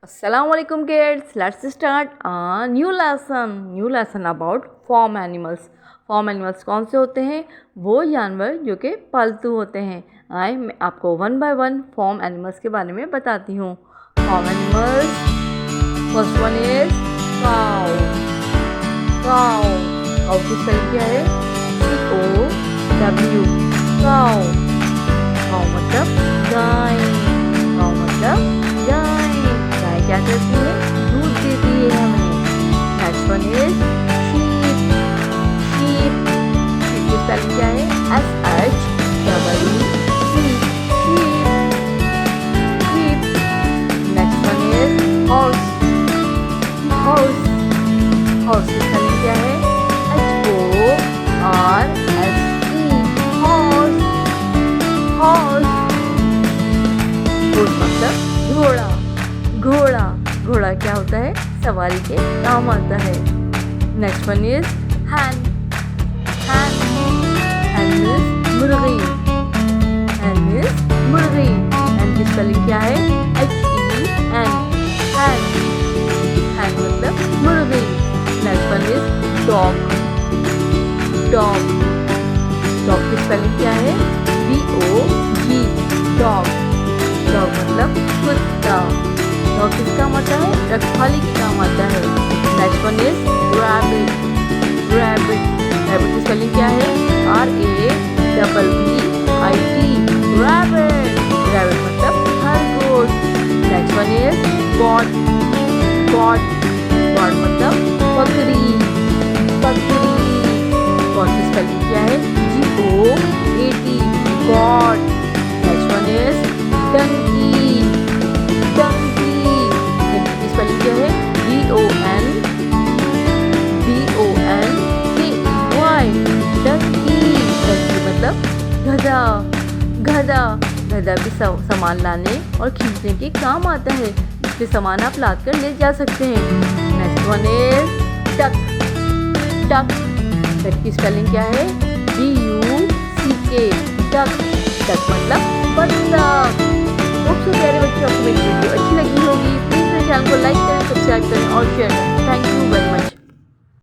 Assalamualaikum kids. Let's start a new lesson about farm animals. Farm animals कौन से होते हैं? वो जानवर जो कि पालतू होते हैं। आए मैं आपको one by one farm animals के बारे में बताती हूँ। Farm animals, first one is cow. Cow cow की स्पेलिंग क्या है? COW। काउ काउ मतलब गाय। काउ मतलब गाय। गाय क्या करती है? दूध देती है हमें। Next one is sheep. Sheep की स्पेलिंग क्या है? SHEEP। Sheep. Next one is horse. Horse horse की स्पेलिंग क्या है? HORSE। हॉर्स। हॉर्स हॉर्स मतलब घोड़ा। घोड़ा घोड़ा क्या होता है? सवारी के काम आता है। Next one is hen. Hen hen is मुर्गी। हैन इज मुर्गी। हैन की स्पेलिंग क्या है? HEN। हैन हैन मतलब मुर्गी। Next one is dog. Dog dog की स्पेलिंग क्या है? DOG। डॉग डॉग मतलब कुत्ता। डॉग किस काम आता है? रखवाली के काम आता है। Next one is rabbit. Rabbit rabbit की स्पेलिंग क्या है? RABBIT। रैबिट रैबिट मतलब खरगोश। Next one is goat. Goat goat मतलब बकरी। बकरी गॉट की स्पेलिंग क्या है? GOAT। Goat. Next one is donkey. Donkey donkey की स्पेलिंग क्या है? DONKEY। डंकी डंकी मतलब गधा। गधा गधा भी सामान लाने और खींचने के काम आता है। इसके सामान आप लाद कर ले जा सकते हैं। Next one is duck. Duck duck की स्पेलिंग क्या है? DUCK। डक डक मतलब बतख। सबसे प्यारे बच्चों, आपको मेरी वीडियो अच्छी लगी होगी, प्लीज़ मेरे चैनल को लाइक करें, सब्सक्राइब करें और शेयर करें। Thank you very much.